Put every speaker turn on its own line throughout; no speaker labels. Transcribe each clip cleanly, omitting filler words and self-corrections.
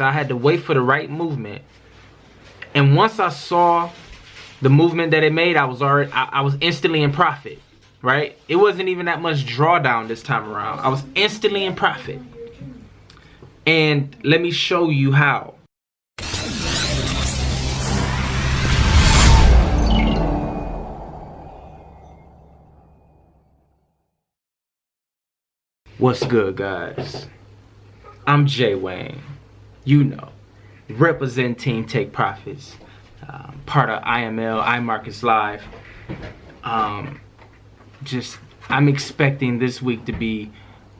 I had to wait for the right movement. And once I saw the movement that it made, I was instantly in profit, right? It wasn't even that much drawdown this time around. I was instantly in profit. And let me show you how. What's good, guys? I'm Jay Wayne. You know, represent Team Take Profits, part of IML, iMarkets Live. I'm expecting this week to be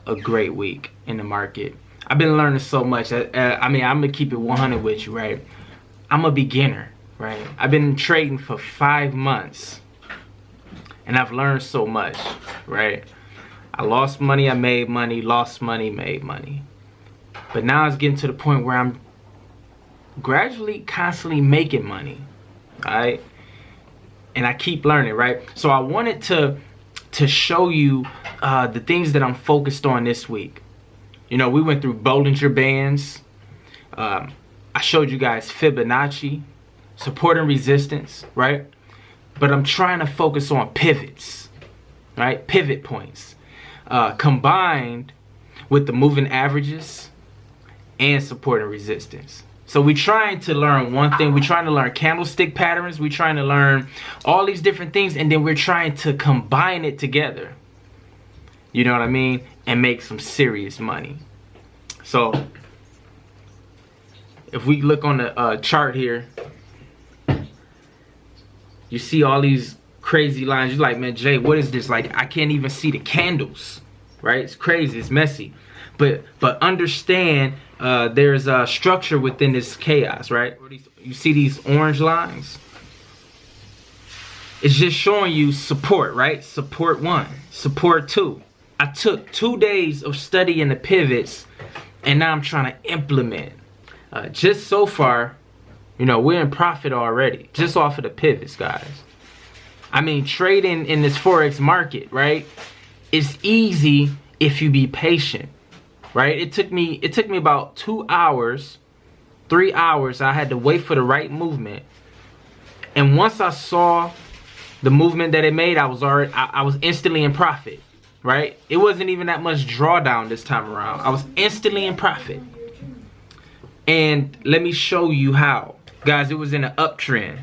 a great week in the market. I've been learning so much. I mean, I'm gonna keep it 100 with you, right? I'm a beginner, right? I've been trading for 5 months, and I've learned so much, right? I lost money, I made money, lost money, made money. But now it's getting to the point where I'm gradually, constantly making money, right? And I keep learning, right? So I wanted to show you the things that I'm focused on this week. You know, we went through Bollinger Bands. I showed you guys Fibonacci, support and resistance, right? But I'm trying to focus on pivots, right? Pivot points, combined with the moving averages and support and resistance. So we're trying to learn one thing. We're trying to learn candlestick patterns. We're trying to learn all these different things, and then we're trying to combine it together. You know what I mean? And make some serious money. So if we look on the chart here, you see all these crazy lines. You're like, man, Jay, what is this? Like, I can't even see the candles, right? It's crazy. It's messy. But understand, there's a structure within this chaos, right? You see these orange lines? It's just showing you support, right? Support 1, support 2. I took 2 days of studying the pivots, and now I'm trying to implement. Just so far, you know, we're in profit already, just off of the pivots, guys. I mean, trading in this Forex market, right? It's easy if you be patient. Right? It took me about 2 hours, 3 hours. I had to wait for the right movement. And once I saw the movement that it made, I was instantly in profit. Right? It wasn't even that much drawdown this time around. I was instantly in profit. And let me show you how. Guys, it was in an uptrend.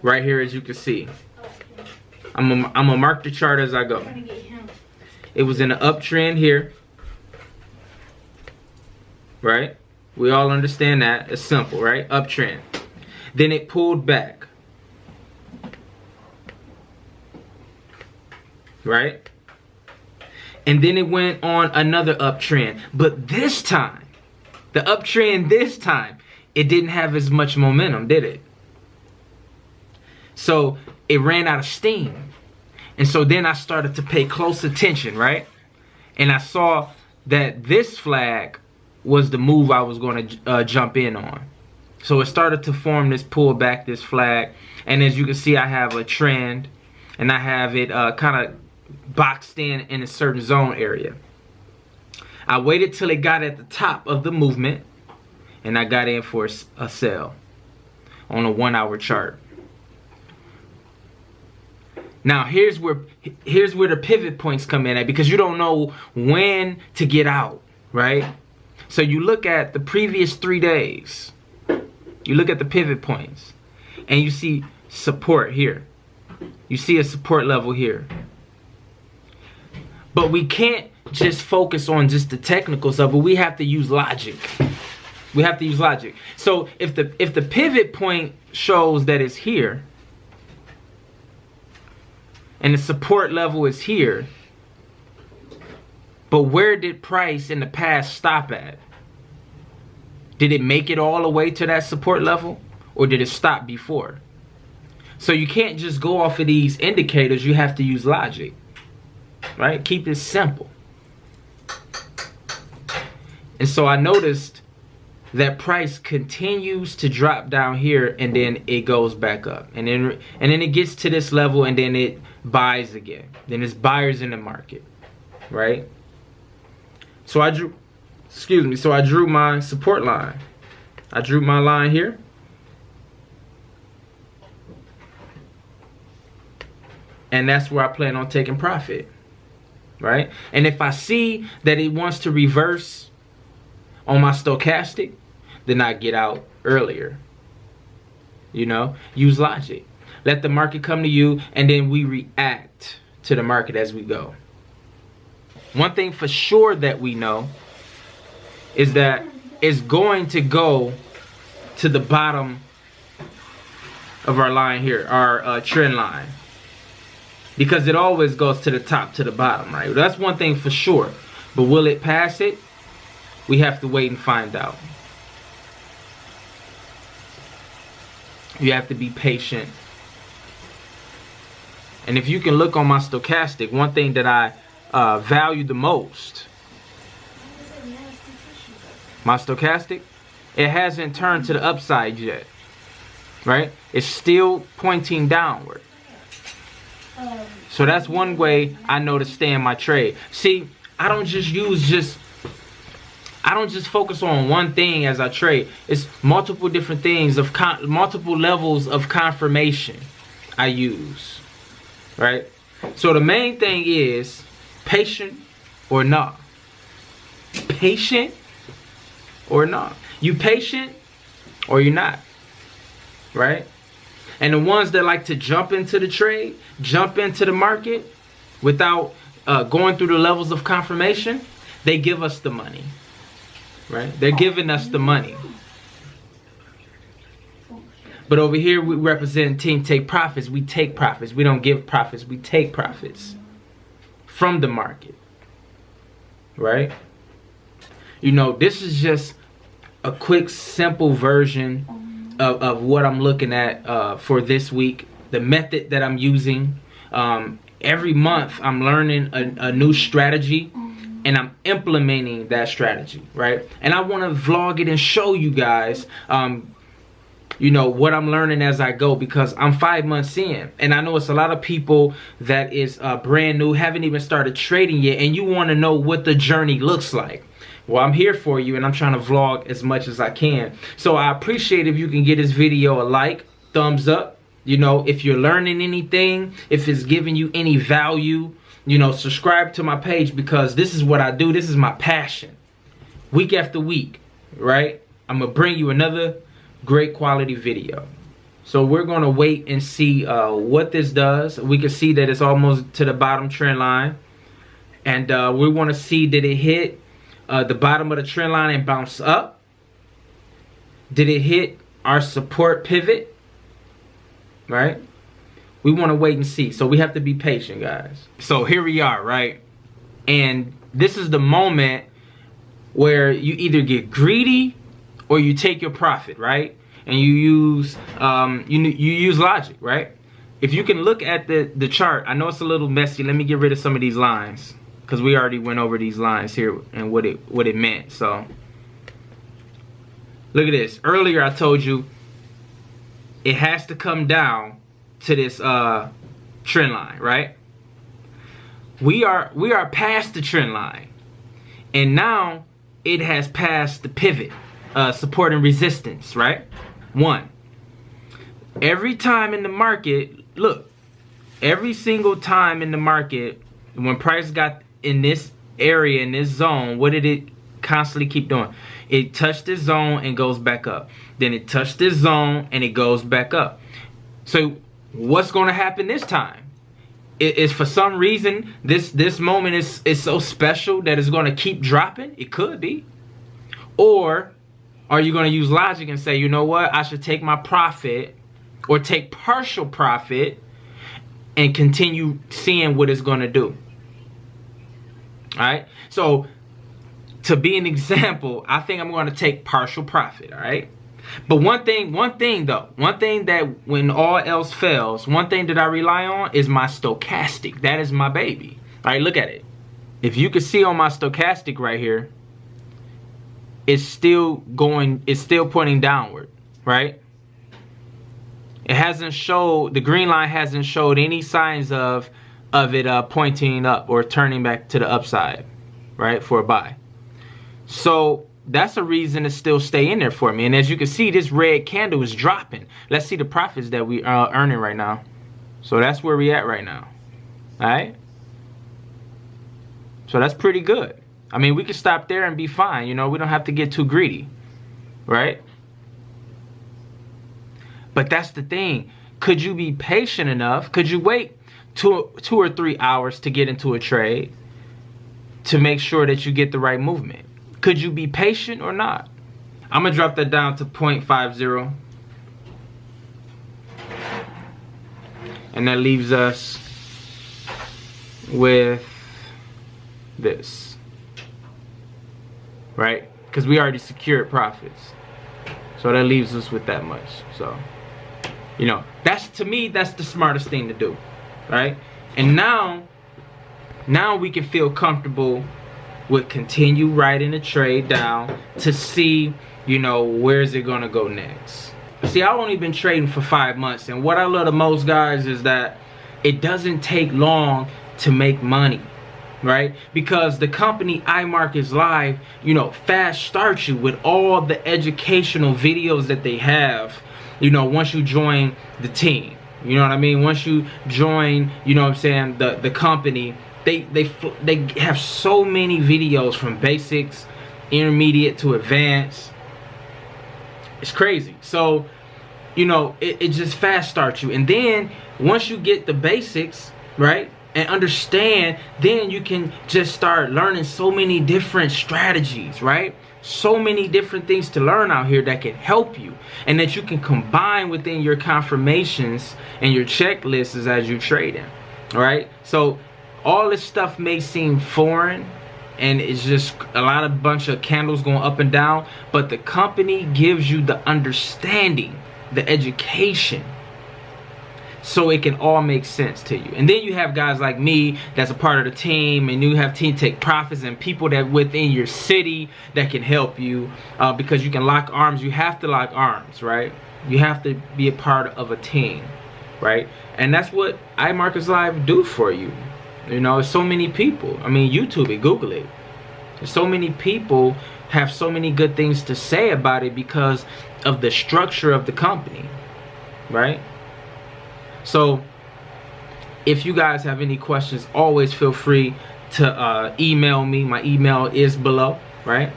Right here, as you can see. I'm gonna mark the chart as I go. It was in an uptrend here, right? We all understand that. It's simple, right? Uptrend. Then it pulled back, right? And then it went on another uptrend. But this time, the uptrend this time, it didn't have as much momentum, did it? So it ran out of steam. And so then I started to pay close attention, right? And I saw that this flag was the move I was going to jump in on. So it started to form this pullback, this flag. And as you can see, I have a trend. And I have it kind of boxed in a certain zone area. I waited till it got at the top of the movement. And I got in for a sell on a 1 hour chart. Now here's where the pivot points come in at, because you don't know when to get out, right? So you look at the previous 3 days. You look at the pivot points, and you see support here. You see a support level here. But we can't just focus on just the technicals of it. We have to use logic. We have to use logic. So if the pivot point shows that it's here, and the support level is here, but where did price in the past stop at? Did it make it all the way to that support level, or did it stop before? So you can't just go off of these indicators. You have to use logic, right? Keep it simple. And so I noticed that price continues to drop down here, and then it goes back up, and then it gets to this level, and then it buys again. Then it's buyers in the market, right? So I drew excuse me, so I drew my support line. I drew my line here. And that's where I plan on taking profit, right? And if I see that it wants to reverse on my stochastic, then I get out earlier. You know, use logic. Let the market come to you, and then we react to the market as we go. One thing for sure that we know is that it's going to go to the bottom of our line here, our trend line. Because it always goes to the top, to the bottom, right? That's one thing for sure. But will it pass it? We have to wait and find out. You have to be patient. And if you can look on my stochastic, one thing that I value the most, my stochastic, it hasn't turned to the upside yet, right? It's still pointing downward. So that's one way I know to stay in my trade. See, I don't just focus on one thing as I trade. It's multiple different things of multiple levels of confirmation I use, right? So the main thing is patient or not. Patient or not. You patient or you're not, right? And the ones that like to jump into the trade, jump into the market without going through the levels of confirmation, they give us the money, right? They're giving us the money. But over here, we represent Team Take Profits. We take profits. We don't give profits. We take profits from the market, right? You know, this is just a quick, simple version of what I'm looking at for this week, the method that I'm using. Every month I'm learning a new strategy, and I'm implementing that strategy, right? And I want to vlog it and show you guys you know, what I'm learning as I go, because I'm 5 months in, and I know it's a lot of people that is brand new, haven't even started trading yet, and you want to know what the journey looks like. Well, I'm here for you, and I'm trying to vlog as much as I can. So I appreciate if you can give this video a like, thumbs up. You know, if you're learning anything, if it's giving you any value, you know, subscribe to my page, because this is what I do. This is my passion. Week after week, right? I'm going to bring you another great quality video. So we're going to wait and see what this does. We can see that it's almost to the bottom trend line. And we want to see, did it hit the bottom of the trend line and bounce up? Did it hit our support pivot? Right? We want to wait and see. So we have to be patient, guys. So here we are, right? And this is the moment where you either get greedy or you take your profit, right? And you use you use logic, right? If you can look at the chart, I know it's a little messy. Let me get rid of some of these lines, because we already went over these lines here and what it meant. So look at this. Earlier I told you it has to come down to this trend line, right? We are past the trend line, and now it has passed the pivot, support and resistance, right? One. Every time in the market, look, every single time in the market, when price got in this area, in this zone, what did it constantly keep doing? It touched this zone and goes back up. Then it touched this zone and it goes back up. So what's going to happen this time? Is for some reason this moment is so special that it's going to keep dropping? It could be. Or are you going to use logic and say, you know what, I should take my profit or take partial profit and continue seeing what it's going to do? Alright, so to be an example, I think I'm going to take partial profit, alright? But one thing that when all else fails, one thing that I rely on is my stochastic. That is my baby. Alright, look at it. If you can see on my stochastic right here, it's still pointing downward, right? It hasn't showed, the green line hasn't showed any signs of it pointing up or turning back to the upside, right, for a buy. So that's a reason to still stay in there for me. And as you can see, this red candle is dropping. Let's see the profits that we are earning right now. So that's where we at right now. All right. So that's pretty good. I mean, we can stop there and be fine. You know, we don't have to get too greedy, right? But that's the thing. Could you be patient enough? Could you wait two or 3 hours to get into a trade to make sure that you get the right movement? Could you be patient or not? I'm going to drop that down to 0.50. And that leaves us with this, right? Because we already secured profits. So that leaves us with that much. So, you know, that's, to me, that's the smartest thing to do, right? And now we can feel comfortable with continue writing the trade down to see, you know, where's it gonna go next. See, I've only been trading for 5 months, and what I love the most, guys, is that it doesn't take long to make money, right? Because the company iMarkets Live, you know, fast starts you with all the educational videos that they have, you know, once you join the team. You know what I mean? Once you join, you know what I'm saying, the company, they have so many videos from basics, intermediate to advanced. It's crazy. So, you know, it just fast starts you. And then once you get the basics, right, and understand, then you can just start learning so many different strategies, right? So many different things to learn out here that can help you and that you can combine within your confirmations and your checklists as you trade in. All right. So all this stuff may seem foreign and it's just a bunch of candles going up and down, but the company gives you the understanding, the education, so it can all make sense to you. And then you have guys like me that's a part of the team, and you have Team Take Profits and people that within your city that can help you, because you can lock arms. You have to lock arms, right? You have to be a part of a team, right? And that's what iMarkets Live do for you. You know, so many people. I mean, YouTube it, Google it. So many people have so many good things to say about it because of the structure of the company, right? So if you guys have any questions, always feel free to email me. My email is below, right?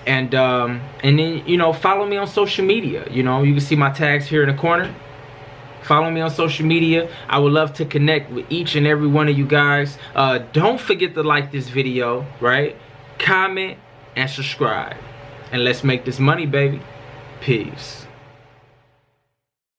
And then, you know, follow me on social media. You know, you can see my tags here in the corner. Follow me on social media. I would love to connect with each and every one of you guys. Don't forget to like this video, right? Comment and subscribe. And let's make this money, baby. Peace.